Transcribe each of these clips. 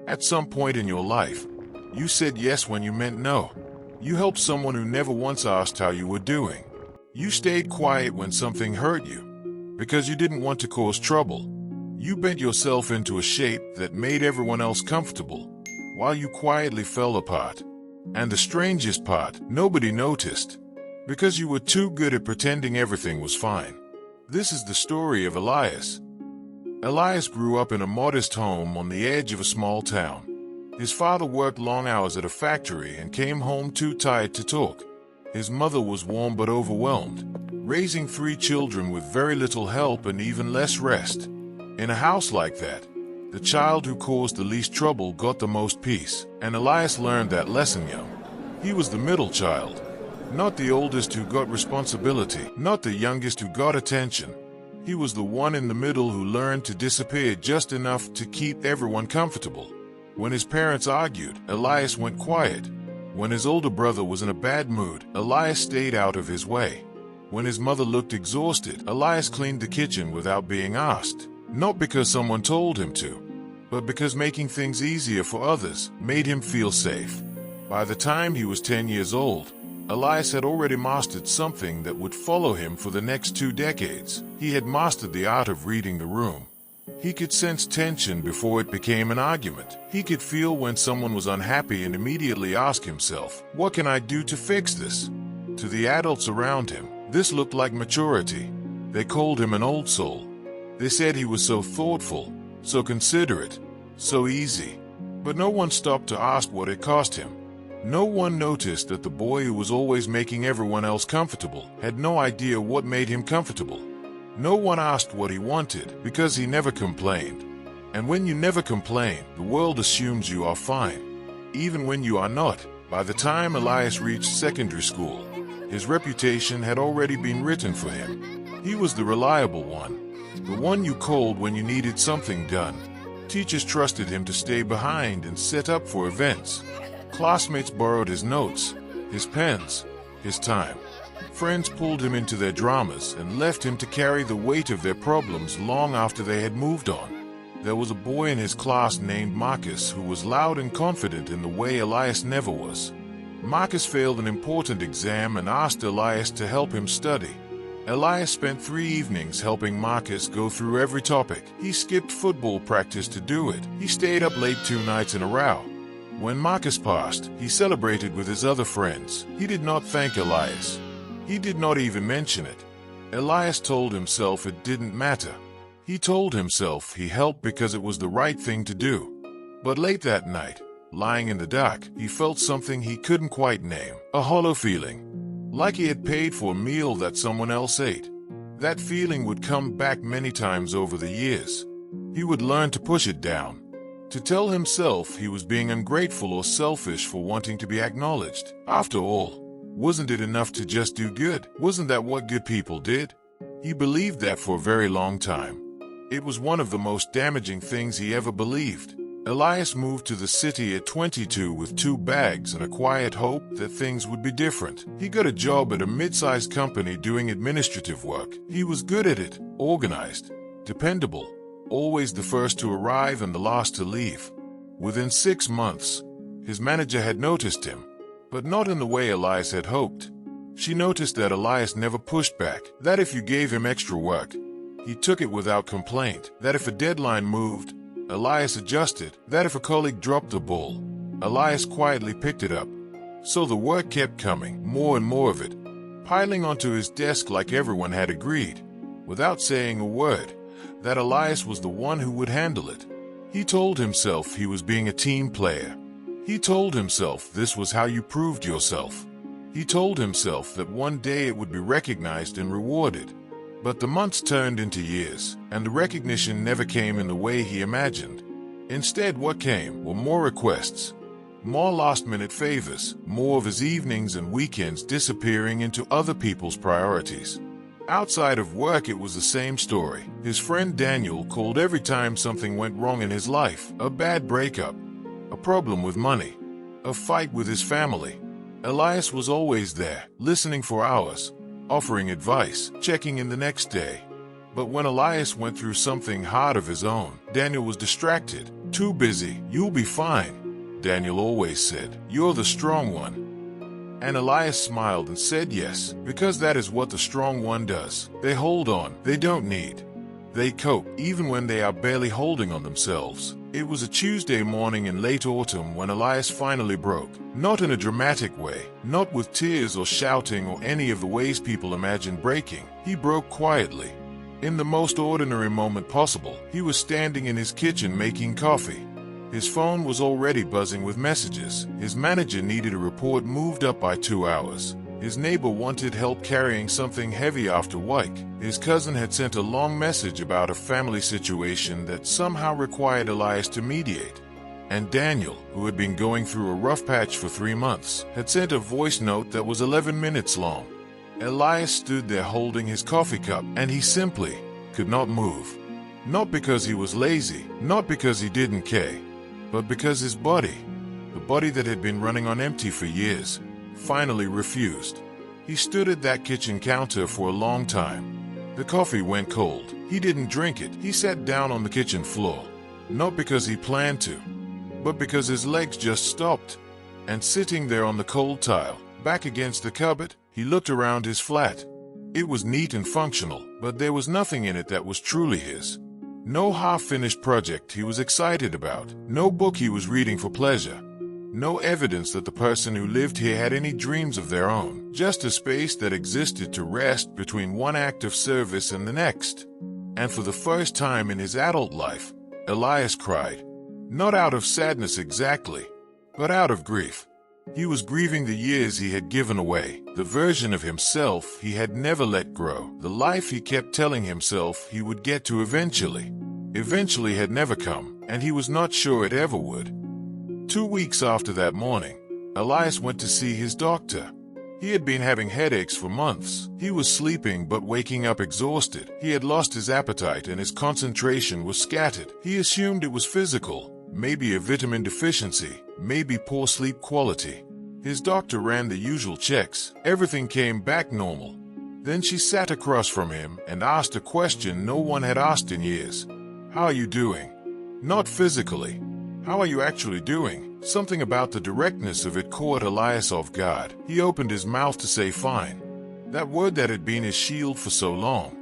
At some point in your life, you said yes when you meant no. You helped someone who never once asked how you were doing. You stayed quiet when something hurt you, because you didn't want to cause trouble. You bent yourself into a shape that made everyone else comfortable, while you quietly fell apart. And the strangest part, nobody noticed, because you were too good at pretending everything was fine. This is the story of Elias. Elias grew up in a modest home on the edge of a small town. His father worked long hours at a factory and came home too tired to talk. His mother was warm but overwhelmed, raising 3 children with very little help and even less rest. In a house like that, the child who caused the least trouble got the most peace, and Elias learned that lesson young. He was the middle child, not the oldest who got responsibility, not the youngest who got attention. He was the one in the middle who learned to disappear just enough to keep everyone comfortable. When his parents argued, Elias went quiet. When his older brother was in a bad mood, Elias stayed out of his way. When his mother looked exhausted, Elias cleaned the kitchen without being asked. Not because someone told him to, but because making things easier for others made him feel safe. By the time he was 10 years old, Elias had already mastered something that would follow him for the next 2 decades. He had mastered the art of reading the room. He could sense tension before it became an argument. He could feel when someone was unhappy and immediately ask himself, "What can I do to fix this?" To the adults around him, this looked like maturity. They called him an old soul. They said he was so thoughtful, so considerate, so easy. But no one stopped to ask what it cost him. No one noticed that the boy who was always making everyone else comfortable had no idea what made him comfortable. No one asked what he wanted because he never complained. And when you never complain, the world assumes you are fine, even when you are not. By the time Elias reached secondary school, his reputation had already been written for him. He was the reliable one, the one you called when you needed something done. Teachers trusted him to stay behind and set up for events. Classmates borrowed his notes, his pens, his time. Friends pulled him into their dramas and left him to carry the weight of their problems long after they had moved on. There was a boy in his class named Marcus who was loud and confident in the way Elias never was. Marcus failed an important exam and asked Elias to help him study. Elias spent 3 evenings helping Marcus go through every topic. He skipped football practice to do it. He stayed up late 2 nights in a row. When Marcus passed, he celebrated with his other friends. He did not thank Elias. He did not even mention it. Elias told himself it didn't matter. He told himself he helped because it was the right thing to do. But late that night, lying in the dark, he felt something he couldn't quite name. A hollow feeling. Like he had paid for a meal that someone else ate. That feeling would come back many times over the years. He would learn to push it down. To tell himself he was being ungrateful or selfish for wanting to be acknowledged. After all, wasn't it enough to just do good? Wasn't that what good people did? He believed that for a very long time. It was one of the most damaging things he ever believed. Elias moved to the city at 22 with 2 bags and a quiet hope that things would be different. He got a job at a mid-sized company doing administrative work. He was good at it, organized, dependable, always the first to arrive and the last to leave. Within 6 months, his manager had noticed him, but not in the way Elias had hoped. She noticed that Elias never pushed back, that if you gave him extra work, he took it without complaint, that if a deadline moved, Elias adjusted, that if a colleague dropped the ball, Elias quietly picked it up. So the work kept coming, more and more of it, piling onto his desk like everyone had agreed, without saying a word, that Elias was the one who would handle it. He told himself he was being a team player. He told himself this was how you proved yourself. He told himself that one day it would be recognized and rewarded. But the months turned into years, and the recognition never came in the way he imagined. Instead, what came were more requests, more last-minute favors, more of his evenings and weekends disappearing into other people's priorities. Outside of work, it was the same story. His friend Daniel called every time something went wrong in his life, a bad breakup, a problem with money, a fight with his family. Elias was always there, listening for hours, offering advice, checking in the next day. But when Elias went through something hard of his own, Daniel was distracted, Too busy. You'll be fine, Daniel always said. You're the strong one. And Elias smiled and said yes, because that is what the strong one does. They hold on. They don't need. They cope, even when they are barely holding on themselves. It was a Tuesday morning in late autumn when Elias finally broke. Not in a dramatic way, not with tears or shouting or any of the ways people imagine breaking. He broke quietly. In the most ordinary moment possible, he was standing in his kitchen making coffee. His phone was already buzzing with messages. His manager needed a report moved up by 2 hours. His neighbor wanted help carrying something heavy after work. His cousin had sent a long message about a family situation that somehow required Elias to mediate. And Daniel, who had been going through a rough patch for 3 months, had sent a voice note that was 11 minutes long. Elias stood there holding his coffee cup, and he simply could not move. Not because he was lazy, not because he didn't care, but because his body, the body that had been running on empty for years, finally refused. He stood at that kitchen counter for a long time. The coffee went cold. He didn't drink it. He sat down on the kitchen floor. Not because he planned to, but because his legs just stopped. And sitting there on the cold tile, back against the cupboard, he looked around his flat. It was neat and functional, but there was nothing in it that was truly his. No half-finished project he was excited about. No book he was reading for pleasure. No evidence that the person who lived here had any dreams of their own. Just a space that existed to rest between one act of service and the next. And for the first time in his adult life, Elias cried. Not out of sadness exactly, but out of grief. He was grieving the years he had given away, the version of himself he had never let grow, the life he kept telling himself he would get to eventually. Eventually had never come, and he was not sure it ever would. 2 weeks after that morning, Elias went to see his doctor. He had been having headaches for months. He was sleeping but waking up exhausted. He had lost his appetite and his concentration was scattered. He assumed it was physical. Maybe a vitamin deficiency, maybe poor sleep quality. His doctor ran the usual checks. Everything came back normal. Then she sat across from him and asked a question no one had asked in years. How are you doing? Not physically. How are you actually doing? Something about the directness of it caught Elias off guard. He opened his mouth to say fine. That word that had been his shield for so long.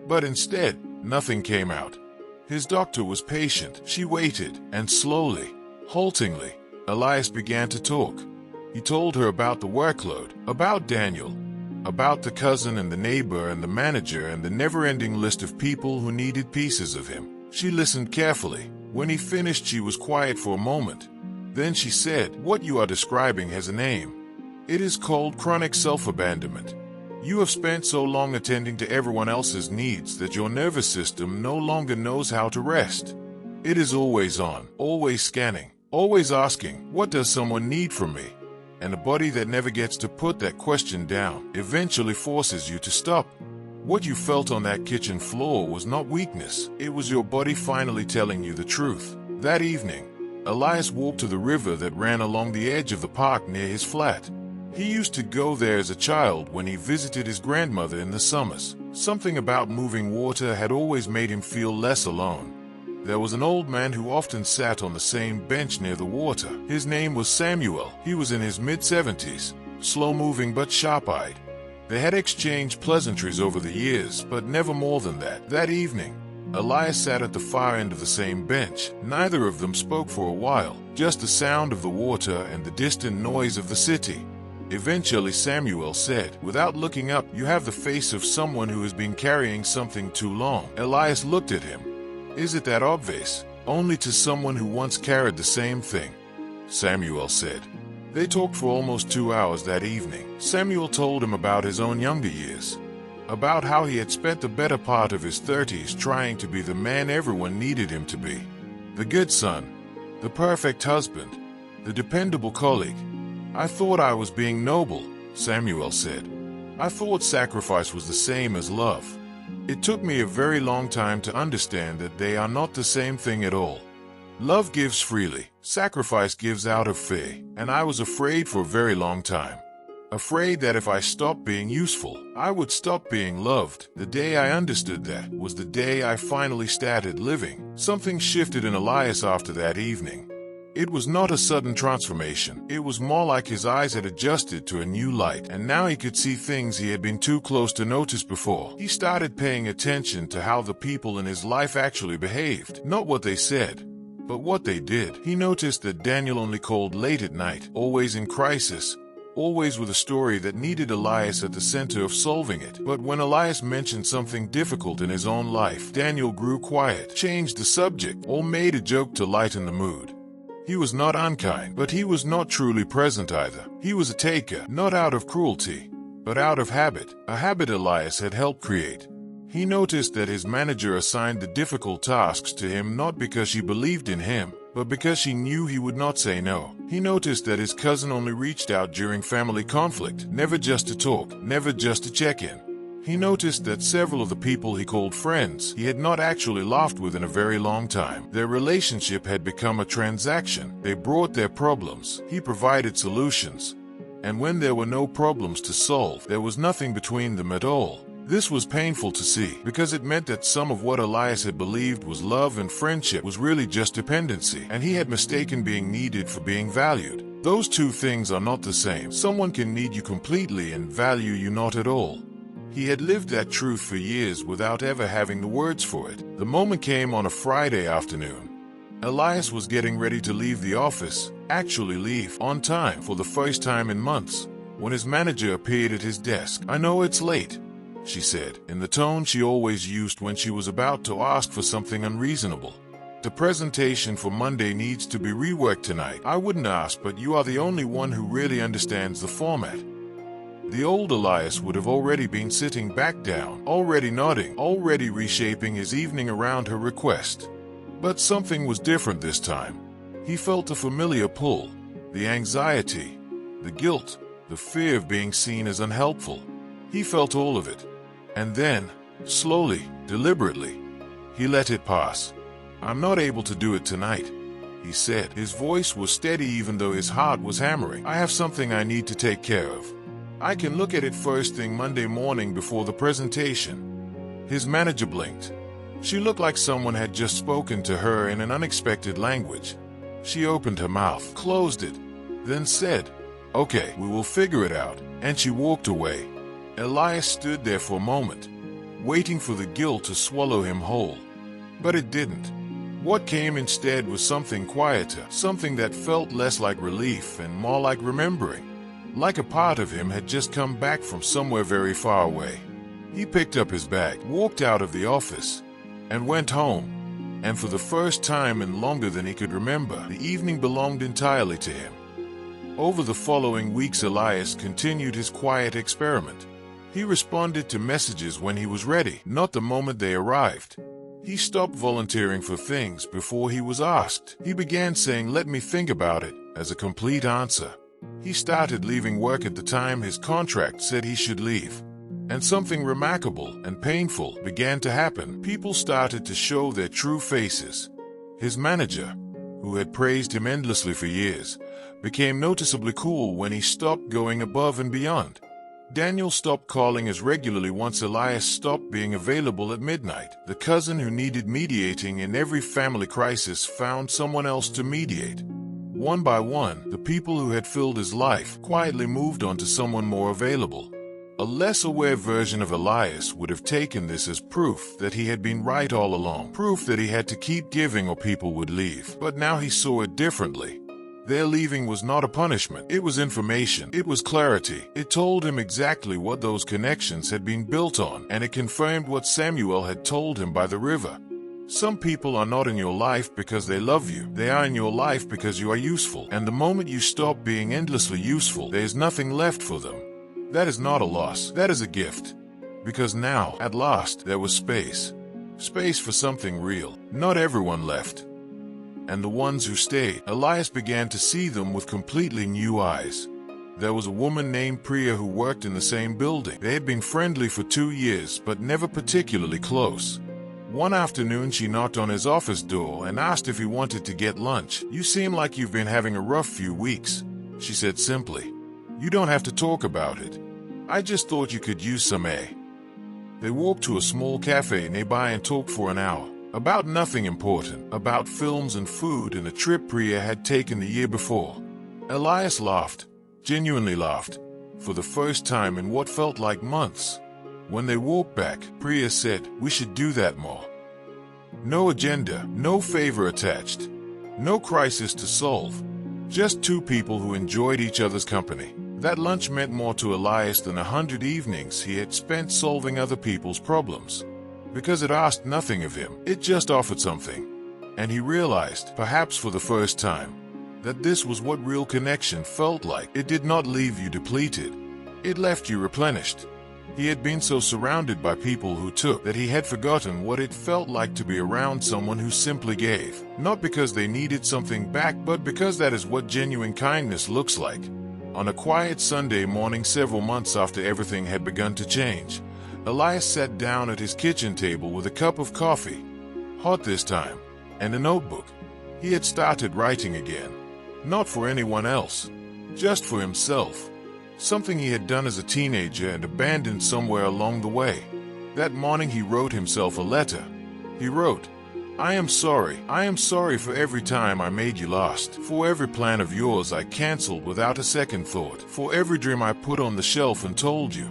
But instead, nothing came out. His doctor was patient. She waited, and slowly, haltingly, Elias began to talk. He told her about the workload, about Daniel, about the cousin and the neighbor and the manager and the never-ending list of people who needed pieces of him. She listened carefully. When he finished, she was quiet for a moment. Then she said, "What you are describing has a name. It is called chronic self-abandonment. You have spent so long attending to everyone else's needs that your nervous system no longer knows how to rest. It is always on, always scanning, always asking, what does someone need from me? And a body that never gets to put that question down eventually forces you to stop. What you felt on that kitchen floor was not weakness. It was your body finally telling you the truth." That evening, Elias walked to the river that ran along the edge of the park near his flat. He used to go there as a child when he visited his grandmother in the summers. Something about moving water had always made him feel less alone. There was an old man who often sat on the same bench near the water. His name was Samuel. He was in his mid-70s, slow-moving but sharp-eyed. They had exchanged pleasantries over the years, but never more than that. That evening, Elias sat at the far end of the same bench. Neither of them spoke for a while, just the sound of the water and the distant noise of the city. Eventually Samuel said, without looking up, "You have the face of someone who has been carrying something too long." Elias looked at him. "Is it that obvious?" "Only to someone who once carried the same thing," Samuel said. They talked for almost 2 hours that evening. Samuel told him about his own younger years, about how he had spent the better part of his 30s trying to be the man everyone needed him to be. The good son, the perfect husband, the dependable colleague. "I thought I was being noble," Samuel said. "I thought sacrifice was the same as love. It took me a very long time to understand that they are not the same thing at all. Love gives freely, sacrifice gives out of fear, and I was afraid for a very long time." Afraid that if I stopped being useful, I would stop being loved. The day I understood that was the day I finally started living. Something shifted in Elias after that evening. It was not a sudden transformation. It was more like his eyes had adjusted to a new light, and now he could see things he had been too close to notice before. He started paying attention to how the people in his life actually behaved, not what they said, but what they did. He noticed that Daniel only called late at night, always in crisis, always with a story that needed Elias at the center of solving it. But when Elias mentioned something difficult in his own life, Daniel grew quiet, changed the subject, or made a joke to lighten the mood. He was not unkind, but he was not truly present either. He was a taker, not out of cruelty, but out of habit, a habit Elias had helped create. He noticed that his manager assigned the difficult tasks to him not because she believed in him, but because she knew he would not say no. He noticed that his cousin only reached out during family conflict, never just to talk, never just to check in. He noticed that several of the people he called friends he had not actually laughed with in a very long time. Their relationship had become a transaction. They brought their problems. He provided solutions. And when there were no problems to solve, there was nothing between them at all. This was painful to see, because it meant that some of what Elias had believed was love and friendship was really just dependency, and he had mistaken being needed for being valued. Those two things are not the same. Someone can need you completely and value you not at all. He had lived that truth for years without ever having the words for it. The moment came on a Friday afternoon. Elias was getting ready to leave the office, actually leave on time for the first time in months, when his manager appeared at his desk. "I know it's late," she said, in the tone she always used when she was about to ask for something unreasonable. "The presentation for Monday needs to be reworked tonight. I wouldn't ask, but you are the only one who really understands the format." The old Elias would have already been sitting back down, already nodding, already reshaping his evening around her request. But something was different this time. He felt a familiar pull, the anxiety, the guilt, the fear of being seen as unhelpful. He felt all of it. And then, slowly, deliberately, he let it pass. "I'm not able to do it tonight," he said. His voice was steady even though his heart was hammering. "I have something I need to take care of. I can look at it first thing Monday morning before the presentation." His manager blinked. She looked like someone had just spoken to her in an unexpected language. She opened her mouth, closed it, then said, "Okay, we will figure it out," and she walked away. Elias stood there for a moment, waiting for the guilt to swallow him whole. But it didn't. What came instead was something quieter, something that felt less like relief and more like remembering. Like a part of him had just come back from somewhere very far away. He picked up his bag, walked out of the office, and went home. And for the first time in longer than he could remember, the evening belonged entirely to him. Over the following weeks, Elias continued his quiet experiment. He responded to messages when he was ready, not the moment they arrived. He stopped volunteering for things before he was asked. He began saying, "Let me think about it," as a complete answer. He started leaving work at the time his contract said he should leave. And something remarkable and painful began to happen. People started to show their true faces. His manager, who had praised him endlessly for years, became noticeably cool when he stopped going above and beyond. Daniel stopped calling as regularly once Elias stopped being available at midnight. The cousin who needed mediating in every family crisis found someone else to mediate. One by one, the people who had filled his life quietly moved on to someone more available. A less aware version of Elias would have taken this as proof that he had been right all along, proof that he had to keep giving or people would leave. But now he saw it differently. Their leaving was not a punishment. It was information. It was clarity. It told him exactly what those connections had been built on, and it confirmed what Samuel had told him by the river. Some people are not in your life because they love you. They are in your life because you are useful. And the moment you stop being endlessly useful, there is nothing left for them. That is not a loss. That is a gift. Because now, at last, there was space. Space for something real. Not everyone left. And the ones who stayed, Elias began to see them with completely new eyes. There was a woman named Priya who worked in the same building. They had been friendly for 2 years, but never particularly close. One afternoon, she knocked on his office door and asked if he wanted to get lunch. "You seem like you've been having a rough few weeks," she said simply. You don't have to talk about it. I just thought you could use some A. They walked to a small cafe nearby and talked for an hour. About nothing important, about films and food and a trip Priya had taken the year before. Elias laughed, genuinely laughed, for the first time in what felt like months. When they walked back, Priya said, "We should do that more." No agenda, no favor attached, no crisis to solve. Just two people who enjoyed each other's company. That lunch meant more to Elias than 100 evenings he had spent solving other people's problems. Because it asked nothing of him, it just offered something. And he realized, perhaps for the first time, that this was what real connection felt like. It did not leave you depleted. It left you replenished. He had been so surrounded by people who took that he had forgotten what it felt like to be around someone who simply gave. Not because they needed something back, but because that is what genuine kindness looks like. On a quiet Sunday morning several months after everything had begun to change, Elias sat down at his kitchen table with a cup of coffee, hot this time, and a notebook. He had started writing again. Not for anyone else, just for himself. Something he had done as a teenager and abandoned somewhere along the way. That morning he wrote himself a letter. He wrote, I am sorry for every time I made you lost, for every plan of yours I canceled without a second thought, for every dream I put on the shelf and told you.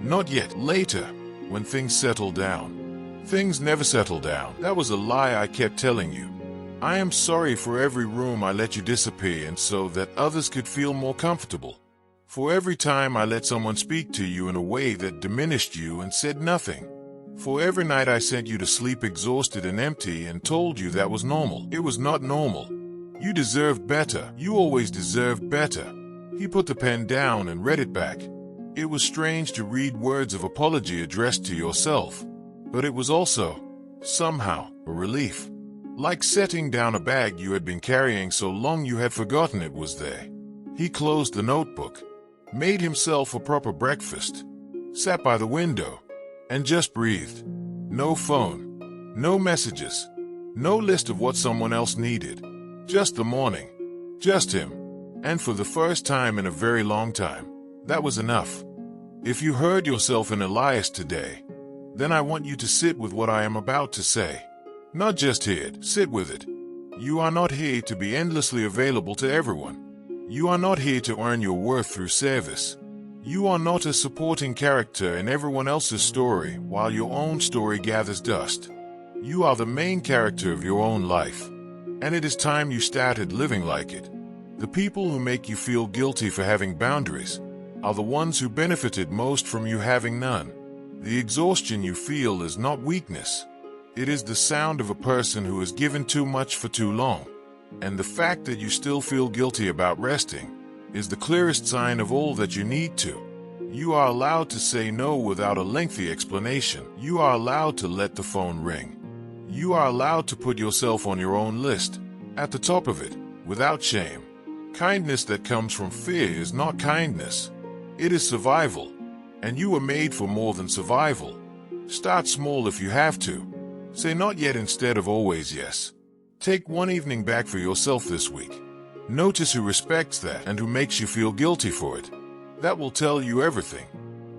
Not yet, later, when things settle down. Things never settle down. That was a lie I kept telling you. I am sorry for every room I let you disappear in so that others could feel more comfortable. For every time I let someone speak to you in a way that diminished you and said nothing. For every night I sent you to sleep exhausted and empty and told you that was normal. It was not normal. You deserved better. You always deserved better. He put the pen down and read it back. It was strange to read words of apology addressed to yourself, but it was also, somehow, a relief. Like setting down a bag you had been carrying so long you had forgotten it was there. He closed the notebook, made himself a proper breakfast, sat by the window, and just breathed. No phone, no messages, no list of what someone else needed. Just the morning, just him. And for the first time in a very long time, that was enough. If you heard yourself in Elias today, then I want you to sit with what I am about to say. Not just hear it, sit with it. You are not here to be endlessly available to everyone. You are not here to earn your worth through service. You are not a supporting character in everyone else's story while your own story gathers dust. You are the main character of your own life. And it is time you started living like it. The people who make you feel guilty for having boundaries are the ones who benefited most from you having none. The exhaustion you feel is not weakness. It is the sound of a person who has given too much for too long. And the fact that you still feel guilty about resting is the clearest sign of all that you need to. You are allowed to say no without a lengthy explanation. You are allowed to let the phone ring. You are allowed to put yourself on your own list, at the top of it, without shame. Kindness that comes from fear is not kindness. It is survival. And you were made for more than survival. Start small if you have to. Say not yet instead of always yes. Take one evening back for yourself this week. Notice who respects that and who makes you feel guilty for it. That will tell you everything.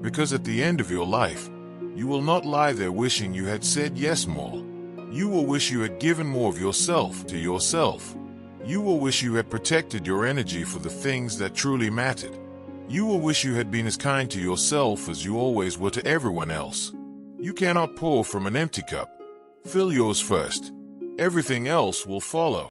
Because at the end of your life, you will not lie there wishing you had said yes more. You will wish you had given more of yourself to yourself. You will wish you had protected your energy for the things that truly mattered. You will wish you had been as kind to yourself as you always were to everyone else. You cannot pour from an empty cup. Fill yours first. Everything else will follow.